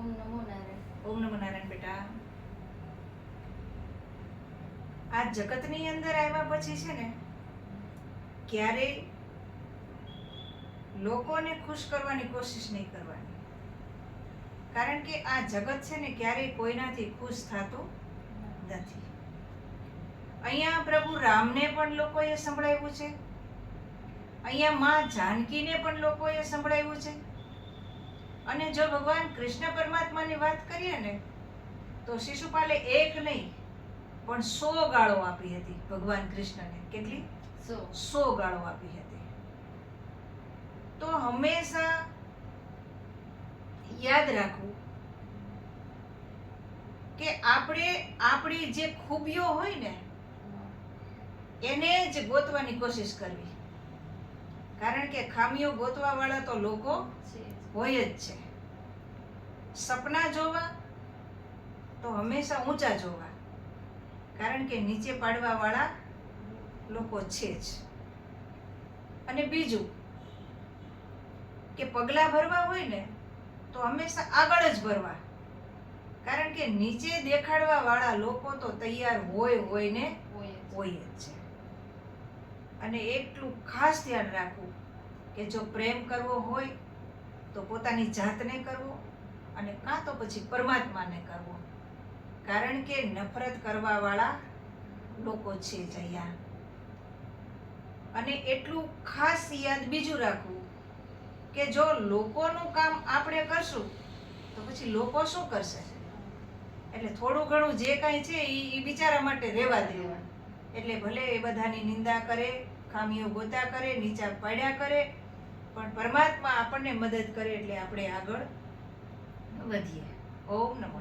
ઓમ નમો નારાયણ. ઓમ નમો નારાયણ બેટા. આ જગતની અંદર આવ્યા પછી છે ને ક્યારેય લોકોને ખુશ કરવાની કોશિશ નહીં કરવાની, કારણ કે આ જગત છે ને ક્યારેય કોઈનાથી ખુશ થતું નથી. અહીંયા પ્રભુ રામને પણ લોકોએ સંભળાવ્યું છે, અહીંયા માં જાનકીને પણ લોકોએ સંભળાવ્યું છે. અને જો ભગવાન કૃષ્ણ પરમાત્માની વાત કરીએ ને તો શિશુપાલે એક નહીં પણ 100 ગાળો આપી હતી ભગવાન કૃષ્ણને. કેટલી? 100 ગાળો આપી હતી. તો હંમેશા યાદ રાખવું કે આપણે આપણી જે ખૂબીઓ હોય ને એને જ ગોતવાની કોશિશ કરવી, કારણ કે ખામીઓ ગોતવા વાળા તો લોકો હોય જ છે. સપના જોવા તો હંમેશા ઊંચા જોવા, કારણ કે નીચે પાડવા વાળા લોકો છે જ. અને બીજું કે પગલાં ભરવા હોય ને તો હંમેશા આગળ જ ભરવા, કારણ કે નીચે દેખાડવા વાળા લોકો તો તૈયાર હોય ને હોય જ છે. અને એટલું ખાસ ધ્યાન રાખવું કે જો પ્રેમ કરવો હોય તો પોતાની જાતને કરવો, અને કાં તો પછી પરમાત્માને કરવો, કારણ કે નફરત કરવા વાળા લોકો છે જ અહીંયા. અને એટલું ખાસ યાદ બીજું રાખવું કે જો લોકોનું કામ આપણે કરશું તો પછી લોકો શું કરશે? એટલે થોડું ઘણું જે કાંઈ છે એ બિચારા માટે રહેવા દેવું. એટલે ભલે એ બધાની નિંદા કરે, ખામીઓ ગોતા કરે, નીચા પાડ્યા કરે, પણ પરમાત્મા આપણને મદદ કરે એટલે આપણે આગળ વધીએ. ઓમ નમો